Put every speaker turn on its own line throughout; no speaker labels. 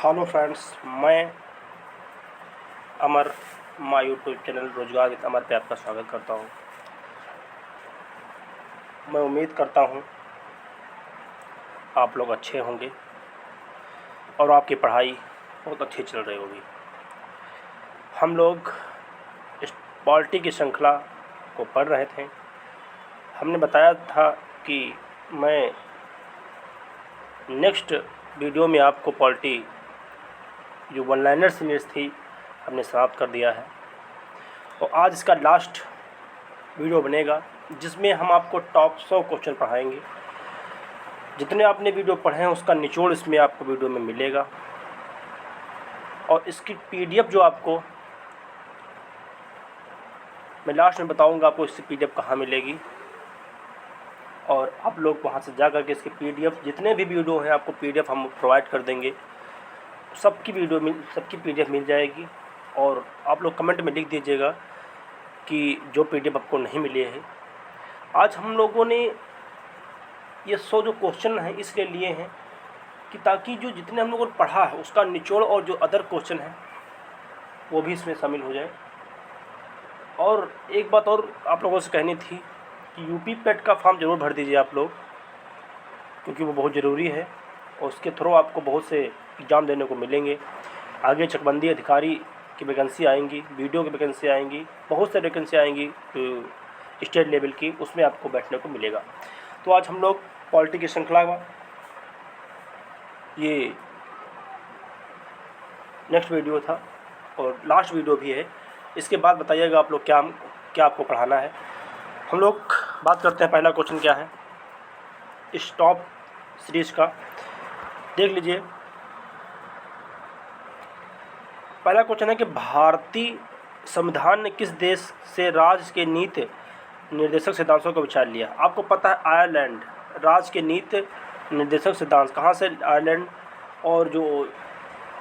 Hello friends, मैं अमर my YouTube channel रोजगार with अमर पे आपका स्वागत करता हूं। मैं उम्मीद करता हूं आप लोग अच्छे होंगे और आपकी पढ़ाई बहुत अच्छी चल रही होगी। हम लोग इस पॉलिटी की श्रृंखला को पढ़ रहे थे। हमने बताया था कि मैं नेक्स्ट वीडियो में आपको पॉलिटी जो वन लाइनर सीरीज़ थी हमने समाप्त कर दिया है और आज इसका लास्ट वीडियो बनेगा जिसमें हम आपको टॉप 100 क्वेश्चन पढ़ाएंगे। जितने आपने वीडियो पढ़े हैं उसका निचोड़ इसमें आपको वीडियो में मिलेगा और इसकी पीडीएफ जो आपको मैं लास्ट में बताऊंगा आपको इसकी पीडीएफ कहाँ मिलेगी और आप लोग वहाँ से जा कर के इसकी पीडीएफ जितने भी वीडियो हैं आपको पीडीएफ हम प्रोवाइड कर देंगे। सबकी पीडीएफ मिल जाएगी और आप लोग कमेंट में लिख दीजिएगा कि जो पीडीएफ आपको नहीं मिली है। आज हम लोगों ने ये 100 जो क्वेश्चन हैं इसलिए लिए हैं कि ताकि जो जितने हम लोगों ने पढ़ा है उसका निचोड़ और जो अदर क्वेश्चन हैं वो भी इसमें शामिल हो जाए। और एक बात और आप लोगों से कहनी थी कि यूपी पेट का फॉर्म ज़रूर भर दीजिए आप लोग, क्योंकि वो बहुत ज़रूरी है और उसके थ्रू आपको बहुत से एग्ज़ाम देने को मिलेंगे। आगे चकबंदी अधिकारी की वैकेंसी आएंगी, वीडियो की वैकेंसी आएंगी, बहुत से वैकेंसी आएंगी स्टेट लेवल की, उसमें आपको बैठने को मिलेगा। तो आज हम लोग पॉलिटी की श्रृंखला में ये नेक्स्ट वीडियो था और लास्ट वीडियो भी है। इसके बाद बताइएगा आप लोग क्या आपको पढ़ाना है। हम लोग बात करते हैं पहला क्वेश्चन क्या है इस टॉप सीरीज़ का। देख लीजिए, पहला क्वेश्चन है कि भारतीय संविधान ने किस देश से राज्य के नीति निर्देशक सिद्धांतों का विचार लिया। आपको पता है आयरलैंड राज्य के नीति निर्देशक सिद्धांत कहाँ से, आयरलैंड। और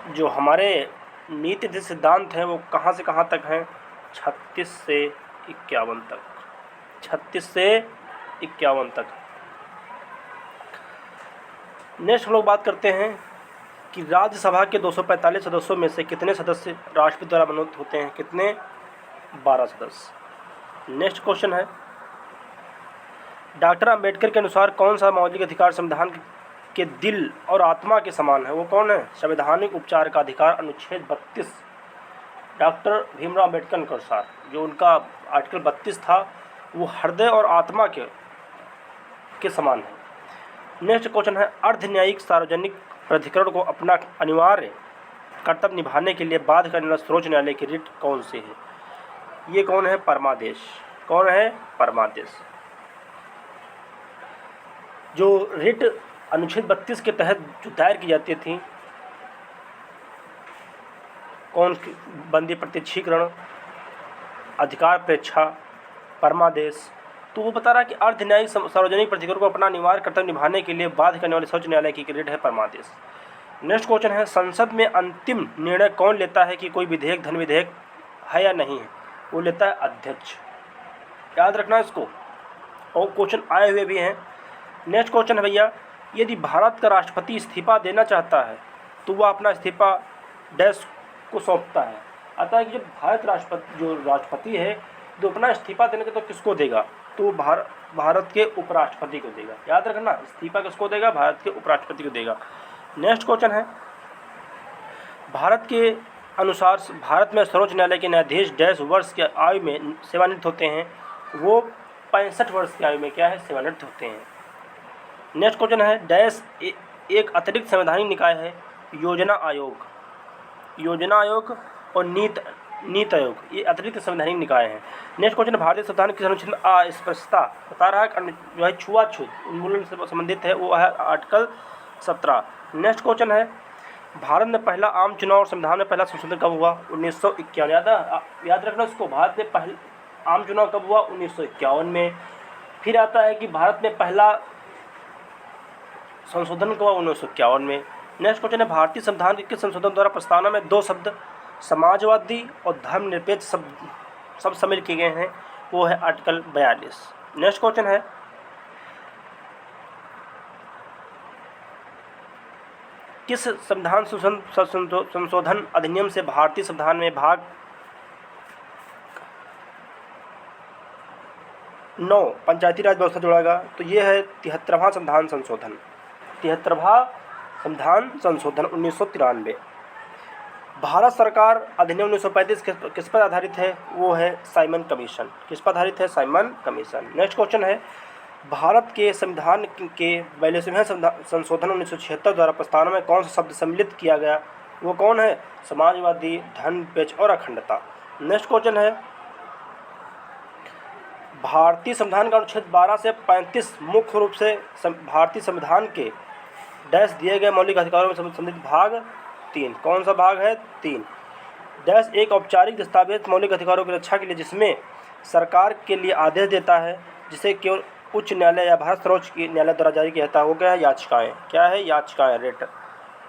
जो हमारे नीति निर्देशक सिद्धांत हैं वो कहाँ से कहाँ तक हैं, 36 से 51 तक, 36 से 51 तक। नेक्स्ट हम लोग बात करते हैं कि राज्यसभा के 245 सदस्यों में से कितने सदस्य राष्ट्रपति द्वारा मनोनीत होते हैं, कितने, 12 सदस्य। नेक्स्ट क्वेश्चन है डॉक्टर अंबेडकर के अनुसार कौन सा मौलिक अधिकार संविधान के दिल और आत्मा के समान है, वो कौन है, संवैधानिक उपचार का अधिकार, अनुच्छेद 32। डॉक्टर भीमराव अंबेडकर के अनुसार जो उनका आर्टिकल 32 था वो हृदय और आत्मा के समान है। नेक्स्ट क्वेश्चन है अर्ध न्यायिक सार्वजनिक प्राधिकरण को अपना अनिवार्य कर्तव्य निभाने के लिए बाध्य करने वाला सर्वोच्च न्यायालय की रिट कौन सी है, ये कौन है, परमादेश। कौन है, परमादेश। जो रिट अनुच्छेद 32 के तहत जो दायर की जाती थी, कौन, बंदी प्रत्यक्षीकरण, अधिकार प्रेक्षा, परमादेश। तो वो बता रहा है कि अर्ध न्यायिक सार्वजनिक प्राधिकरण को अपना अनिवार्य कर्तव्य निभाने के लिए बाध्य करने वाले सर्वोच्च न्यायालय की रिट है परमादेश। नेक्स्ट क्वेश्चन है संसद में अंतिम निर्णय कौन लेता है कि कोई विधेयक धन विधेयक है या नहीं है, वो लेता है अध्यक्ष। याद रखना इसको, और क्वेश्चन आए हुए भी हैं। नेक्स्ट क्वेश्चन है भैया, यदि भारत का राष्ट्रपति इस्तीफा देना चाहता है तो वह अपना इस्तीफा डैश को सौंपता है। आता है कि जब राष्ट्रपति है तो अपना इस्तीफा देने के तो किसको देगा, तो भारत के उपराष्ट्रपति को देगा। याद रखना, इस्तीफा किसको देगा, भारत के उपराष्ट्रपति को देगा। नेक्स्ट क्वेश्चन है भारत के अनुसार भारत में सर्वोच्च न्यायालय के न्यायाधीश डैश वर्ष के आयु में सेवानिवृत्त होते हैं, वो 65 वर्ष की आयु में क्या है, सेवानिवृत्त होते हैं। नेक्स्ट क्वेश्चन है डैश एक अतिरिक्त संवैधानिक निकाय है, योजना आयोग और नीति आयोग, ये अतिरिक्त संवैधानिक निकाय हैं। नेक्स्ट क्वेश्चन भारतीय संविधान किस अनुच्छेद में अस्पष्टता बता रहा है, जो है छुआछूत उन्मूलन से संबंधित है, वो है आर्टिकल 17। नेक्स्ट क्वेश्चन है भारत में पहला आम चुनाव और संविधान में पहला संशोधन कब हुआ, 1951। याद रखना उसको, भारत में पहला आम चुनाव कब हुआ, 1951 में। फिर आता है कि भारत में पहला संशोधन कब हुआ, 1951 में। नेक्स्ट क्वेश्चन है भारतीय संविधान के किस संशोधन द्वारा प्रस्तावना में 2 शब्द समाजवादी और धर्मनिरपेक्ष सब शामिल किए गए हैं, वो है आर्टिकल 42। नेक्स्ट क्वेश्चन है किस संविधान संशोधन अधिनियम से भारतीय संविधान में भाग 9 पंचायती राज व्यवस्था जोड़ा गया? तो ये है 73वां संविधान संशोधन। 73वां संविधान संशोधन 1993। भारत सरकार अधिनियम 1935 किस पर आधारित है? वो है साइमन कमीशन। किस पर आधारित है? Simon commission. नेक्स्ट क्वेश्चन है, भारत के संविधान के 42वें संशोधन 1976 द्वारा प्रस्तावना में कौन सा शब्द सम्मिलित किया गया? वो कौन है? समाजवादी, धर्मनिरपेक्ष और अखंडता। नेक्स्ट क्वेश्चन है, भारतीय संविधान का अनुच्छेद 12 से 35 मुख्य रूप से भारतीय संविधान के डैश दिए गए मौलिक अधिकारों में संबंधित भाग 3। कौन सा भाग है? 3। डैश एक औपचारिक दस्तावेज मौलिक अधिकारों की रक्षा के लिए जिसमें सरकार के लिए आदेश देता है, जिसे केवल उच्च न्यायालय या भारत सर्वोच्च न्यायालय द्वारा जारी किया जाता है, वो क्या है? याचिकाएं। क्या है? याचिकाएं, रेट।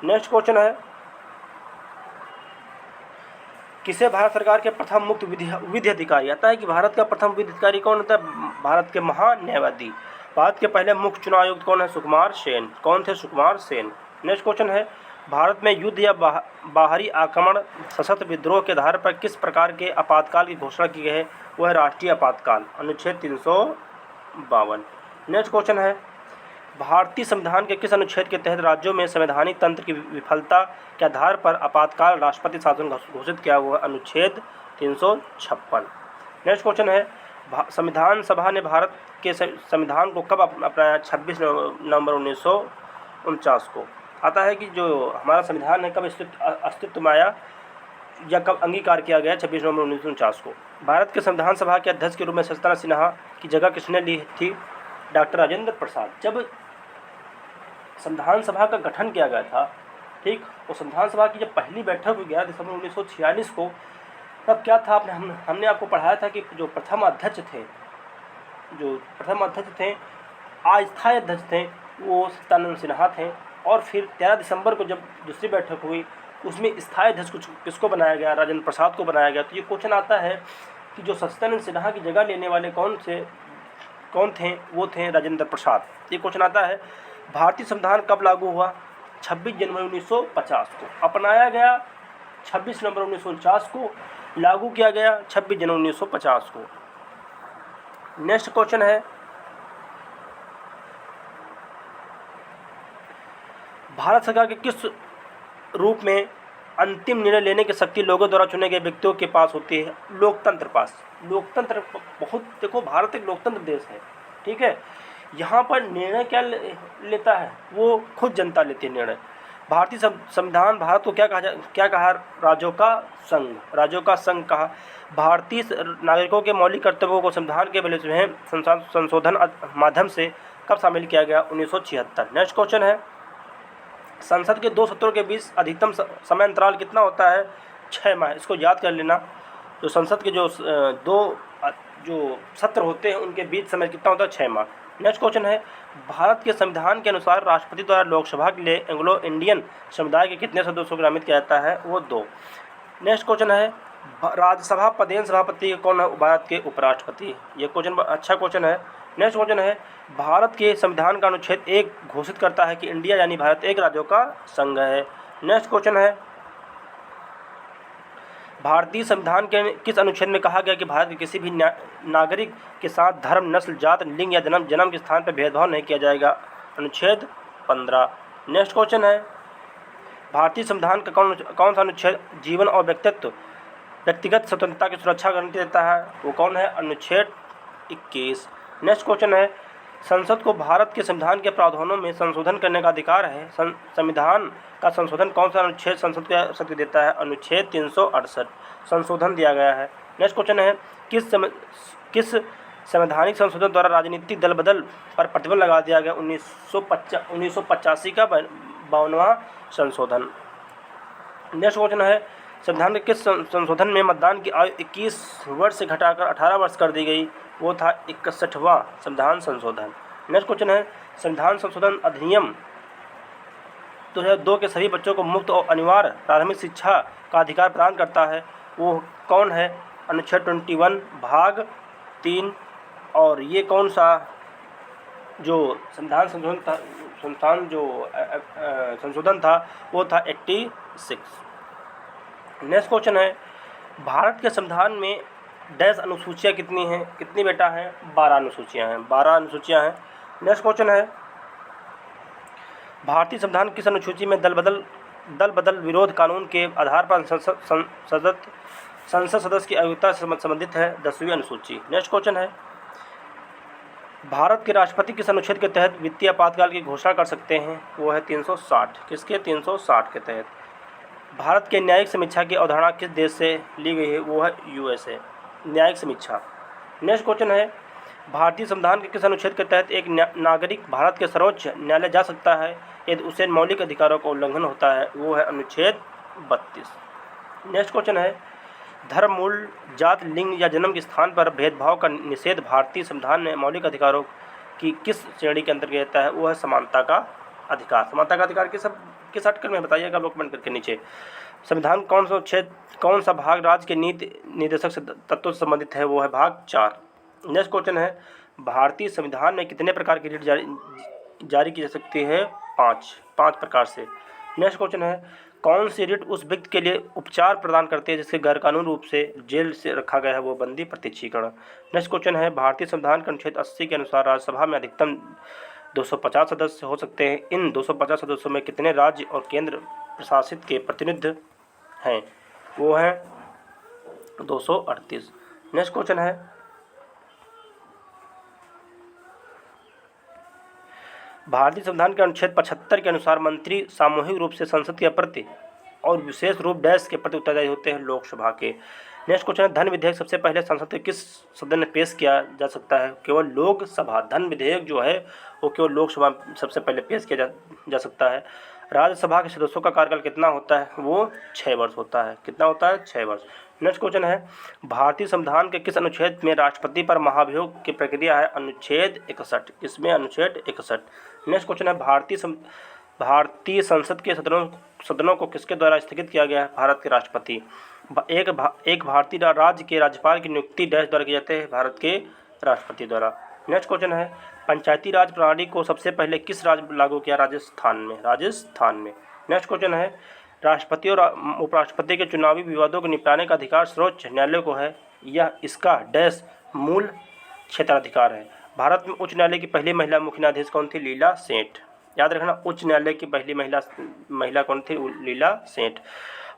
नेक्स्ट क्वेश्चन है, किसे भारत सरकार के प्रथम मुक्त विधि अधिकारी? आता है कि भारत का प्रथम विधि अधिकारी कौन होता है? भारत के महान्यायवादी। भारत के पहले मुख्य चुनाव आयुक्त कौन है? सुकुमार सेन। कौन थे? सुकुमार सेन। नेक्स्ट क्वेश्चन है, भारत में युद्ध या बाहरी आक्रमण, सशस्त्र विद्रोह के आधार पर किस प्रकार के आपातकाल की घोषणा की गई है? वह है राष्ट्रीय आपातकाल, अनुच्छेद 352। नेक्स्ट क्वेश्चन है, भारतीय संविधान के किस अनुच्छेद के तहत राज्यों में संवैधानिक तंत्र की विफलता के आधार पर आपातकाल राष्ट्रपति शासन घोषित किया हुआ? अनुच्छेद 356। नेक्स्ट क्वेश्चन है, संविधान सभा ने भारत के संविधान को कब अपनाया? 26 नवंबर 1949 को। आता है कि जो हमारा संविधान है कब अस्तित्व में आया या कब अंगीकार किया गया? 26 नवंबर 1949 को। भारत के संविधान सभा के अध्यक्ष के रूप में सत्येंद्र सिन्हा की जगह किसने ली थी? डॉक्टर राजेंद्र प्रसाद। जब संविधान सभा का गठन किया गया था, ठीक, और संविधान सभा की जब पहली बैठक हुई 11 दिसंबर 1946 को, तब क्या था? हमने आपको पढ़ाया था कि जो प्रथम अध्यक्ष थे, अस्थायी अध्यक्ष थे, वो सत्यानंद सिन्हा थे। और फिर 13 दिसंबर को जब दूसरी बैठक हुई, उसमें स्थायी अध्यक्ष किसको बनाया गया? राजेंद्र प्रसाद को बनाया गया। तो ये क्वेश्चन आता है कि जो सत्यानंद सिन्हा की जगह लेने वाले कौन थे? वो थे राजेंद्र प्रसाद। ये क्वेश्चन आता है। भारतीय संविधान कब लागू हुआ? 26 जनवरी 1950 को। अपनाया गया 26 नवंबर 1949 को, लागू किया गया 26 जनवरी 1950 को। नेक्स्ट क्वेश्चन है, भारत सरकार के किस रूप में अंतिम निर्णय लेने की शक्ति लोगों द्वारा चुने गए व्यक्तियों के पास होती है? लोकतंत्र पास। लोकतंत्र बहुत, देखो भारत एक लोकतंत्र देश है, ठीक है। यहाँ पर निर्णय क्या लेता है? वो खुद जनता लेती है निर्णय। भारतीय संविधान भारत को क्या कहा? राज्यों का संघ। राज्यों का संघ कहा। भारतीय नागरिकों के मौलिक कर्तव्यों को संविधान के 42वें संशोधन माध्यम से कब शामिल किया गया? 1976। नेक्स्ट क्वेश्चन है, संसद के 2 सत्रों के बीच अधिकतम समय अंतराल कितना होता है? 6 माह। इसको याद कर लेना। तो संसद के जो 2 सत्र होते हैं उनके बीच समय कितना होता है? 6 माह। नेक्स्ट क्वेश्चन है, भारत के संविधान के अनुसार राष्ट्रपति द्वारा लोकसभा के लिए एंग्लो इंडियन समुदाय के कितने सदस्यों को नामित किया जाता है? वो 2। नेक्स्ट क्वेश्चन है, राज्यसभा पदेन सभापति कौन है? भारत के उपराष्ट्रपति। ये क्वेश्चन अच्छा क्वेश्चन है। नेक्स्ट क्वेश्चन है, भारत के संविधान का अनुच्छेद 1 घोषित करता है कि इंडिया यानी भारत एक राज्यों का संघ है। नेक्स्ट क्वेश्चन है, भारतीय संविधान के किस अनुच्छेद में कहा गया कि भारत के किसी भी नागरिक के साथ धर्म, नस्ल, जात, लिंग या जन्म के स्थान पर भेदभाव नहीं किया जाएगा? अनुच्छेद 15। नेक्स्ट क्वेश्चन है, भारतीय संविधान का कौन सा अनुच्छेद जीवन और व्यक्तिगत स्वतंत्रता की सुरक्षा गारंटी देता है? वो कौन है? अनुच्छेद 21। नेक्स्ट क्वेश्चन है, संसद को भारत के संविधान के प्रावधानों में संशोधन करने का अधिकार है। संविधान का संशोधन कौन सा अनुच्छेद संसद को शक्ति देता है? अनुच्छेद 368 संशोधन दिया गया है। नेक्स्ट क्वेश्चन है, किस संवैधानिक संशोधन द्वारा राजनीतिक दल बदल पर प्रतिबंध लगा दिया गया? 1985 का 52वां संशोधन। नेक्स्ट क्वेश्चन है, संविधान के किस संशोधन में मतदान की आयु 21 वर्ष से घटाकर 18 वर्ष कर दी गई? वो था 61वां संविधान संशोधन। नेक्स्ट क्वेश्चन है, संविधान संशोधन अधिनियम 2002 के सभी बच्चों को मुफ्त और अनिवार्य प्राथमिक शिक्षा का अधिकार प्रदान करता है। वो कौन है? अनुच्छेद 21 भाग 3। और ये कौन सा जो संविधान संस्थान जो संशोधन था वो था 86। नेक्स्ट क्वेश्चन है, भारत के संविधान में डैश अनुसूचियाँ कितनी हैं? कितनी बेटा हैं? 12 अनुसूचियाँ हैं, 12 अनुसूचियाँ हैं। नेक्स्ट क्वेश्चन है, भारतीय संविधान किस अनुसूची में दल बदल विरोध कानून के आधार पर संसद सदस्य की आयुक्ता से संबंधित है? 10वीं अनुसूची। नेक्स्ट क्वेश्चन है, भारत के राष्ट्रपति किस अनुच्छेद के तहत वित्तीय आपातकाल की घोषणा कर सकते हैं? वो है 360। किसके? 360 के तहत। भारत के न्यायिक समीक्षा की अवधारणा किस देश से ली गई है? वो है USA, न्यायिक समीक्षा। नेक्स्ट क्वेश्चन है, भारतीय संविधान के किस अनुच्छेद के तहत एक नागरिक भारत के सर्वोच्च न्यायालय जा सकता है यदि उसे मौलिक अधिकारों का उल्लंघन होता है? वो है अनुच्छेद 32। नेक्स्ट क्वेश्चन है, धर्म, मूल, जात, लिंग या जन्म के स्थान पर भेदभाव का निषेध भारतीय संविधान में मौलिक अधिकारों की किस श्रेणी के अंतर्गत आता है? वो है समानता का अधिकार। समानता का अधिकार किस आर्टिकल में बताइएगा डॉक्यूमेंट करके नीचे। संविधान कौन सा भाग राज्य के नीति निर्देशक से तत्वों से संबंधित है? वो है भाग 4। नेक्स्ट क्वेश्चन है, भारतीय संविधान में कितने प्रकार की रिट जारी की जा सकती है? 5 प्रकार से। नेक्स्ट क्वेश्चन है, कौन सी रिट उस व्यक्ति के लिए उपचार प्रदान करती है जिसके गैरकानूनी रूप से जेल से रखा गया है? वो बंदी प्रत्यक्षीकरण। नेक्स्ट क्वेश्चन है, भारतीय संविधान के अनुच्छेद 80 के अनुसार राज्यसभा में अधिकतम 250 सदस्य हो सकते हैं। इन 250 सदस्यों में कितने राज्य और केंद्र प्रशासित के प्रतिनिधि हैं? वो हैं 238। नेक्स्ट क्वेश्चन है, भारतीय संविधान के अनुच्छेद 75 के अनुसार मंत्री सामूहिक रूप से संसद के प्रति और विशेष रूप डैश के प्रति उत्तरदायी होते हैं? लोकसभा के। नेक्स्ट क्वेश्चन है, धन विधेयक सबसे पहले संसद के किस सदन में पेश किया जा सकता है? केवल लोकसभा। धन विधेयक जो है वो केवल लोकसभा में सबसे पहले पेश किया जा सकता है। राज्यसभा के सदस्यों का कार्यकाल कितना होता है? वो 6 वर्ष होता है। कितना होता है? 6 वर्ष। नेक्स्ट क्वेश्चन है, भारतीय संविधान के किस अनुच्छेद में राष्ट्रपति पर महाभियोग की प्रक्रिया है? अनुच्छेद 61। इसमें अनुच्छेद 61। नेक्स्ट क्वेश्चन है, भारतीय संसद के सदनों को किसके द्वारा स्थगित किया गया है? भारत के राष्ट्रपति। एक भारतीय राज्य के राज्यपाल की नियुक्ति डैश द्वारा की जाती है? भारत के राष्ट्रपति द्वारा। नेक्स्ट क्वेश्चन है, पंचायती राज प्रणाली को सबसे पहले किस राज्य में लागू किया? राजस्थान में। राजस्थान में। नेक्स्ट क्वेश्चन है, राष्ट्रपति और उपराष्ट्रपति के चुनावी विवादों को निपटाने का अधिकार सर्वोच्च न्यायालय को है। यह इसका डैश मूल क्षेत्राधिकार है। भारत में उच्च न्यायालय की पहली महिला मुख्य न्यायाधीश कौन थी? लीला सेठ। याद रखना, उच्च न्यायालय की पहली महिला कौन थी? लीला सेठ।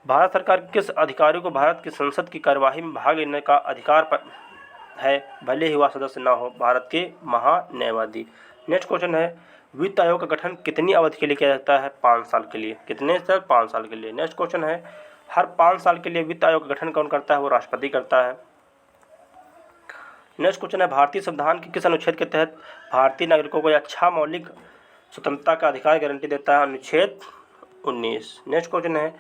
भारत सरकार किस अधिकारी को भारत की संसद की कार्यवाही में भाग लेने का अधिकार है भले ही वह सदस्य न हो? भारत के महान्यायवादी। नेक्स्ट क्वेश्चन है, वित्त आयोग का गठन कितनी अवधि के लिए किया जाता है? 5 साल के लिए। कितने सर? 5 साल के लिए। नेक्स्ट क्वेश्चन है, हर 5 साल के लिए वित्त आयोग का गठन कौन करता है? वो राष्ट्रपति करता है। नेक्स्ट क्वेश्चन है, भारतीय संविधान के किस अनुच्छेद के तहत भारतीय नागरिकों को अच्छा मौलिक स्वतंत्रता का अधिकार गारंटी देता है? अनुच्छेद 19। नेक्स्ट क्वेश्चन है,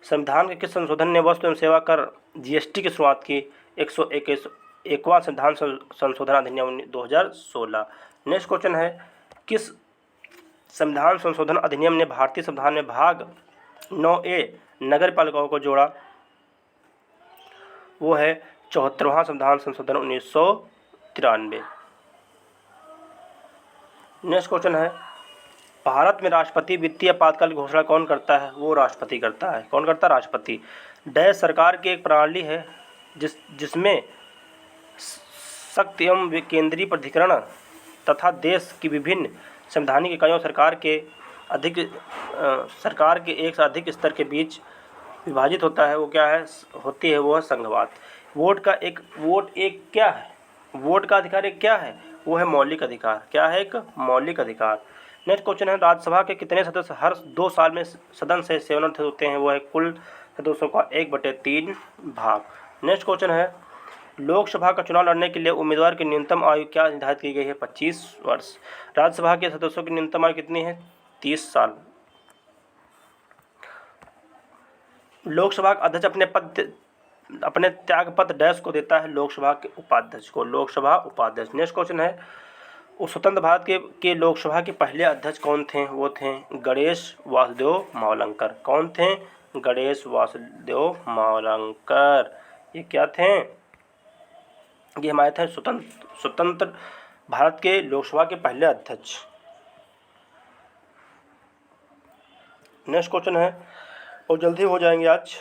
संविधान के किस संशोधन ने वस्तु एवं सेवा कर GST की शुरुआत की? 121वां संविधान संशोधन अधिनियम 2016। नेक्स्ट क्वेश्चन है, किस संविधान संशोधन अधिनियम ने भारतीय संविधान में भाग 9A नगर पालिकाओं को जोड़ा? वो है 74वां संविधान संशोधन 1993। नेक्स्ट क्वेश्चन है, भारत में राष्ट्रपति वित्तीय आपातकाल की घोषणा कौन करता है? वो राष्ट्रपति करता है। कौन करता है? राष्ट्रपति। डैश सरकार की एक प्रणाली है जिसमें शक्ति एवं केंद्रीय प्राधिकरण तथा देश की विभिन्न संवैधानिक इकाइयों सरकार के एक से अधिक स्तर के बीच विभाजित होता है। वो क्या है? होती है वो है संघवाद। वोट एक क्या है? वोट का अधिकार एक क्या है? वो है मौलिक अधिकार। क्या है? एक मौलिक अधिकार। नेक्स्ट क्वेश्चन है, राज्यसभा के कितने सदस्य हर 2 साल में सदन से सेवानिवृत्त होते हैं? वो है कुल सदस्यों का 1/3 भाग। नेक्स्ट क्वेश्चन है, लोकसभा का चुनाव लड़ने के लिए उम्मीदवार की न्यूनतम आयु क्या निर्धारित की गई है? 25 वर्ष। राज्यसभा के सदस्यों की न्यूनतम आयु कितनी है? 30 साल। लोकसभा का अध्यक्ष अपने त्यागपत्र डैश को देता है? लोकसभा के उपाध्यक्ष को। लोकसभा उपाध्यक्ष। नेक्स्ट क्वेश्चन है, स्वतंत्र भारत के लोकसभा के पहले अध्यक्ष कौन थे? वो थे गणेश वासुदेव मावलंकर। कौन थे? गणेश वासुदेव मावलंकर। ये क्या थे? ये हमारे थे स्वतंत्र भारत के लोकसभा के पहले अध्यक्ष। नेक्स्ट क्वेश्चन है और जल्दी हो जाएंगे आज।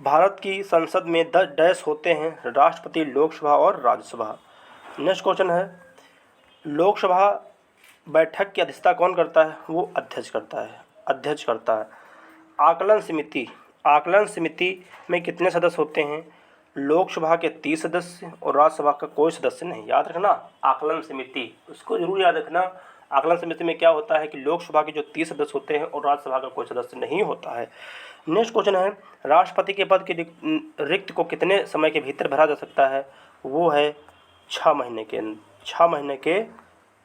भारत की संसद में 10 डैश होते हैं, राष्ट्रपति, लोकसभा और राज्यसभा। नेक्स्ट क्वेश्चन है लोकसभा बैठक की अध्यक्षता कौन करता है? वो अध्यक्ष करता है। आकलन समिति में कितने सदस्य होते हैं? लोकसभा के 30 सदस्य और राज्यसभा का कोई सदस्य नहीं। याद रखना आकलन समिति, उसको जरूर याद रखना। आकलन समिति में क्या होता है कि लोकसभा के जो 30 सदस्य होते हैं और राज्यसभा का कोई सदस्य नहीं होता है। नेक्स्ट क्वेश्चन है राष्ट्रपति के पद के रिक्त को कितने समय के भीतर भरा जा सकता है? वो है 6 महीने के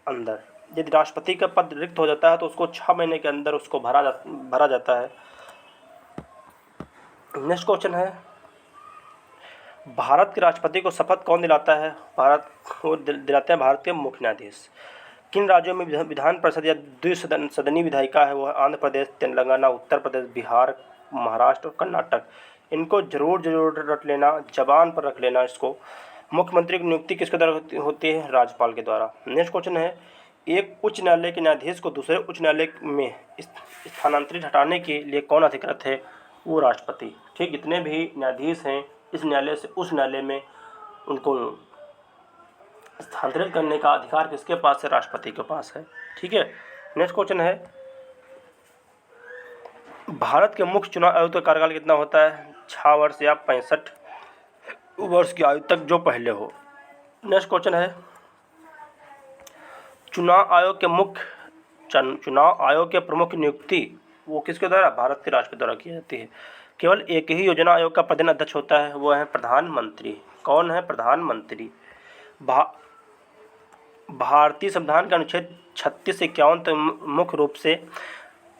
अंदर। यदि राष्ट्रपति का पद रिक्त हो जाता है तो उसको 6 महीने के अंदर उसको भरा जाता है। नेक्स्ट क्वेश्चन है भारत के राष्ट्रपति को शपथ कौन दिलाता है? दिलाते हैं भारत के मुख्य न्यायाधीश। किन राज्यों में विधान परिषद या द्विसदनीय विधायिका है? वो है आंध्र प्रदेश, तेलंगाना, उत्तर प्रदेश, बिहार, महाराष्ट्र और कर्नाटक। इनको जरूर रट लेना, जबान पर रख लेना इसको। मुख्यमंत्री की नियुक्ति किसके द्वारा होती है? राज्यपाल के द्वारा। नेक्स्ट क्वेश्चन है एक उच्च न्यायालय के न्यायाधीश को दूसरे उच्च न्यायालय में स्थानांतरित हटाने के लिए कौन अधिकृत है? वो राष्ट्रपति। ठीक, जितने भी न्यायाधीश हैं इस न्यायालय से उस न्यायालय में उनको स्थानांतरित करने का अधिकार किसके पास है? राष्ट्रपति के पास है। ठीक है। नेक्स्ट क्वेश्चन है भारत के मुख्य चुनाव आयुक्त का कार्यकाल कितना होता है? 6 वर्ष या 65 वर्ष की आयु तक जो पहले हो। नेक्स्ट क्वेश्चन है चुनाव आयोग के प्रमुख नियुक्ति वो किसके द्वारा? भारत के राष्ट्रपति द्वारा की जाती है। केवल एक ही योजना आयोग का प्रधान अध्यक्ष होता है, वो है प्रधानमंत्री। कौन है? प्रधानमंत्री। भारतीय संविधान के अनुच्छेद 36 से 51 तक मुख्य रूप से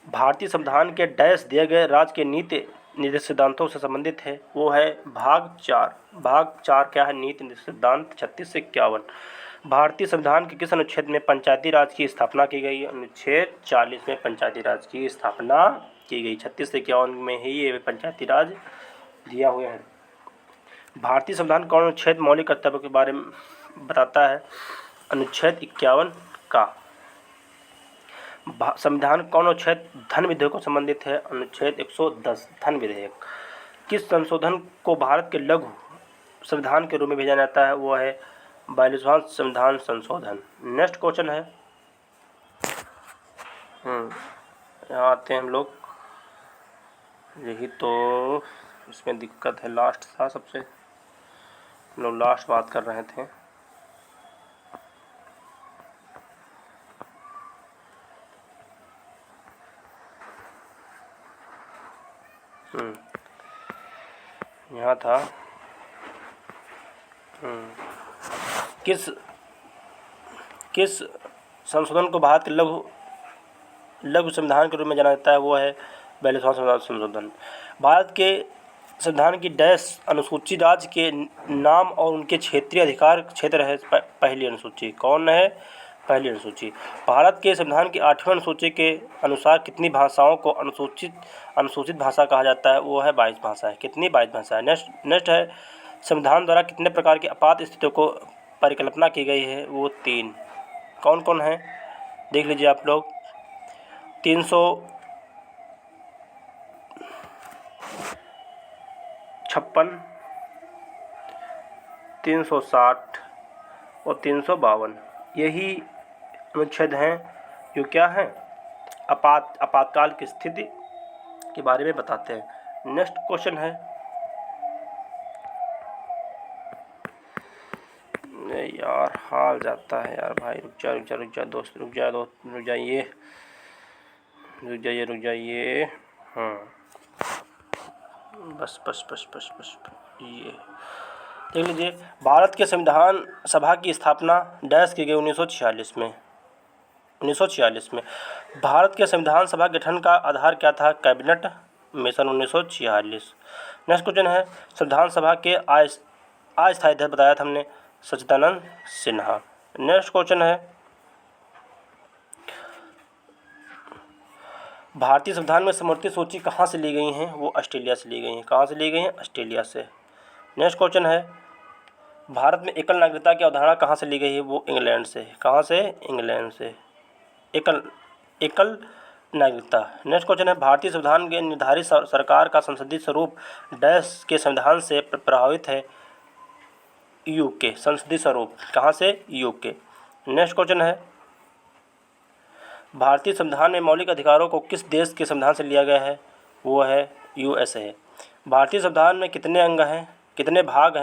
भारतीय संविधान के डैश दिए गए राज्य के नीति निर्देश सिद्धांतों से संबंधित है। वो है भाग 4 क्या है? नीति निर्देश सिद्धांत 36 से 51। भारतीय संविधान के किस अनुच्छेद में पंचायती राज की स्थापना की गई? अनुच्छेद 40 में पंचायती राज की स्थापना की गई। 36 से 51 में ही ये पंचायती राज दिया हुआ है। भारतीय संविधान कौन अनुच्छेद मौलिक कर्तव्यों के बारे में बताता है? अनुच्छेद 51 का। संविधान कौन अनुच्छेद धन विधेयकों से संबंधित है? अनुच्छेद 110 धन विधेयक। किस संशोधन को भारत के लघु संविधान के रूप में भेजा जाता है? वो है 42वां संविधान संशोधन। नेक्स्ट क्वेश्चन है यहाँ आते हैं हम लोग। यही तो इसमें दिक्कत है, लास्ट था सबसे, हम लोग लास्ट बात कर रहे थे। यहाँ था किस संशोधन को भारत के लघु संविधान के रूप में जाना जाता है? वो है 42वां संविधान संशोधन। भारत के संविधान की डैश अनुसूची राज्य के नाम और उनके क्षेत्रीय अधिकार क्षेत्र है। पहली अनुसूची कौन है? पहली अनुसूची। भारत के संविधान की 8वीं अनुसूची के अनुसार कितनी भाषाओं को अनुसूचित भाषा कहा जाता है? वो है 22 भाषाएं। कितनी? 22 भाषाएं। नेक्स्ट है संविधान द्वारा कितने प्रकार की आपात स्थितियों को परिकल्पना की गई है? वो 3। कौन कौन है? देख लीजिए आप लोग। 356, 360 और 352 यही अनुच्छेद हैं जो क्या हैं? आपातकाल की स्थिति के बारे में बताते हैं। नेक्स्ट क्वेश्चन है यार हाल जाता है यार भाई, रुक जा दोस्त, रुक जाइए। बस ये देख लीजिए। भारत के संविधान सभा की स्थापना डैश की गई 1946 में। 1946 में भारत के संविधान सभा गठन का आधार क्या था? Cabinet mission 1946। नेक्स्ट क्वेश्चन है संविधान सभा के अस्थायी अध्यक्ष बताया था हमने, सच्चिदानंद सिन्हा। नेक्स्ट क्वेश्चन है भारतीय संविधान में समवर्ती सूची कहाँ से ली गई हैं? वो ऑस्ट्रेलिया से ली गई हैं। कहाँ से ली गई हैं? ऑस्ट्रेलिया से। नेक्स्ट क्वेश्चन है भारत में एकल नागरिकता की अवधारणा कहाँ से ली गई है? वो इंग्लैंड से। कहाँ से? इंग्लैंड से। एकल नागरिकता। नेक्स्ट क्वेश्चन है, भारतीय संविधान के निर्धारित सरकार का संसदीय स्वरूप डैश के संविधान से प्रभावित है। यूके। संसदीय स्वरूप कहाँ से? यूके। नेक्स्ट क्वेश्चन है, भारतीय संविधान में मौलिक अधिकारों को किस देश के संविधान से लिया गया है? वो है USA। भारतीय संविधान में कितने अंग हैं? कितने भाग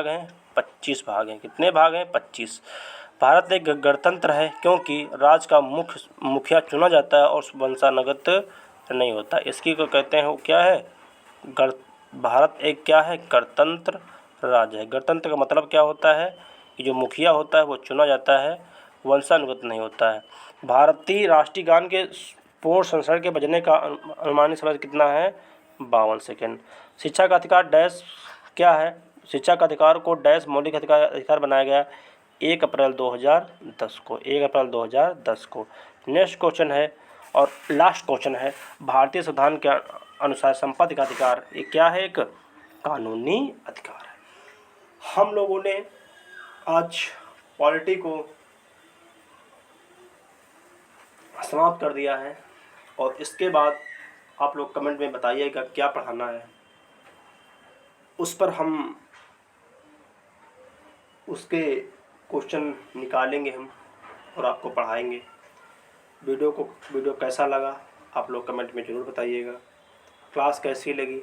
हैं? 25 भाग हैं। कितने भाग हैं? 25। भारत एक गणतंत्र है क्योंकि राज्य का मुखिया चुना जाता है और वंशानुगत नहीं होता। इसकी को कहते हैं, वो क्या है? भारत एक क्या है? गणतंत्र राज्य है। गणतंत्र का मतलब क्या होता है? कि जो मुखिया होता है वो चुना जाता है, वंशानुगत नहीं होता है। भारतीय राष्ट्रीय गान के पूर्ण संस्करण के बजने का अनुमानित समय कितना है? 52 सेकेंड। शिक्षा का अधिकार डैश क्या है? शिक्षा का अधिकार को डैश मौलिक अधिकार बनाया गया 1 अप्रैल 2010 को। 1 अप्रैल 2010 को। नेक्स्ट क्वेश्चन है और लास्ट क्वेश्चन है, भारतीय संविधान के अनुसार संपत्ति का अधिकार ये क्या है? एक कानूनी अधिकार है। हम लोगों ने आज पॉलिटी को समाप्त कर दिया है और इसके बाद आप लोग कमेंट में बताइएगा क्या पढ़ाना है, उस पर हम उसके क्वेश्चन निकालेंगे हम और आपको पढ़ाएंगे। वीडियो कैसा लगा आप लोग कमेंट में ज़रूर बताइएगा। क्लास कैसी लगी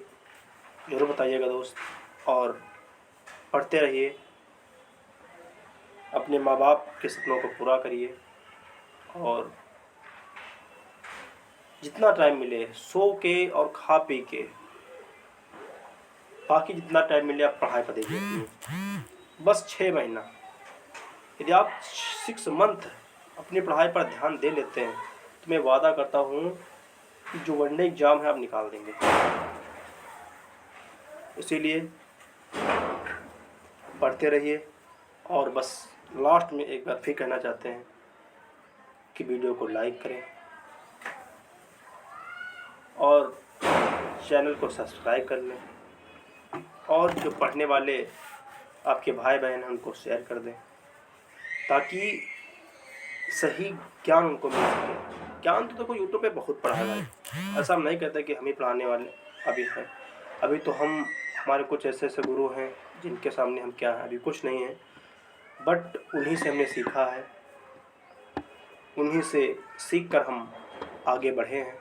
ज़रूर बताइएगा दोस्त, और पढ़ते रहिए, अपने माँ बाप के सपनों को पूरा करिए और जितना टाइम मिले सो के और खा पी के, बाकी जितना टाइम मिले आप पढ़ाई पर दीजिए। बस 6 महीना यदि आप 6 मंथ अपनी पढ़ाई पर ध्यान दे लेते हैं तो मैं वादा करता हूँ कि जो वनडे एग्ज़ाम है आप निकाल देंगे। इसीलिए पढ़ते रहिए। और बस लास्ट में एक बार फिर कहना चाहते हैं कि वीडियो को लाइक करें और चैनल को सब्सक्राइब कर लें, और जो पढ़ने वाले आपके भाई बहन हैं उनको शेयर कर दें ताकि सही ज्ञान उनको मिल सके। ज्ञान तो देखो यूट्यूब पे बहुत पढ़ा है, ऐसा हम नहीं कहते कि हम ही पढ़ाने वाले अभी हैं। अभी तो हमारे कुछ ऐसे ऐसे गुरु हैं जिनके सामने हम क्या हैं, अभी कुछ नहीं है, बट उन्हीं से हमने सीखा है, उन्हीं से सीख कर हम आगे बढ़े हैं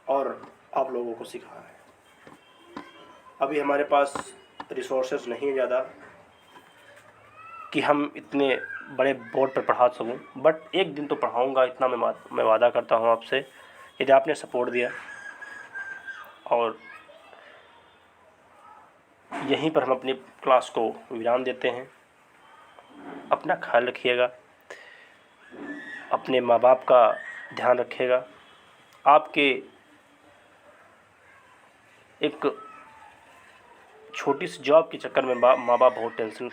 और आप लोगों को सिखा है। अभी हमारे पास रिसोर्सेज नहीं है ज़्यादा कि हम इतने बड़े बोर्ड पर पढ़ा सकूं, बट एक दिन तो पढ़ाऊंगा, इतना मैं वादा करता हूं आपसे, यदि आपने सपोर्ट दिया। और यहीं पर हम अपनी क्लास को विराम देते हैं। अपना ख्याल रखिएगा, अपने माँ बाप का ध्यान रखिएगा। आपके एक छोटी सी जॉब के चक्कर में माँ बाप बहुत टेंशन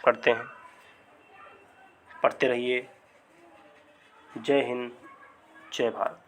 करते हैं। पढ़ते रहिए। जय हिंद, जय भारत।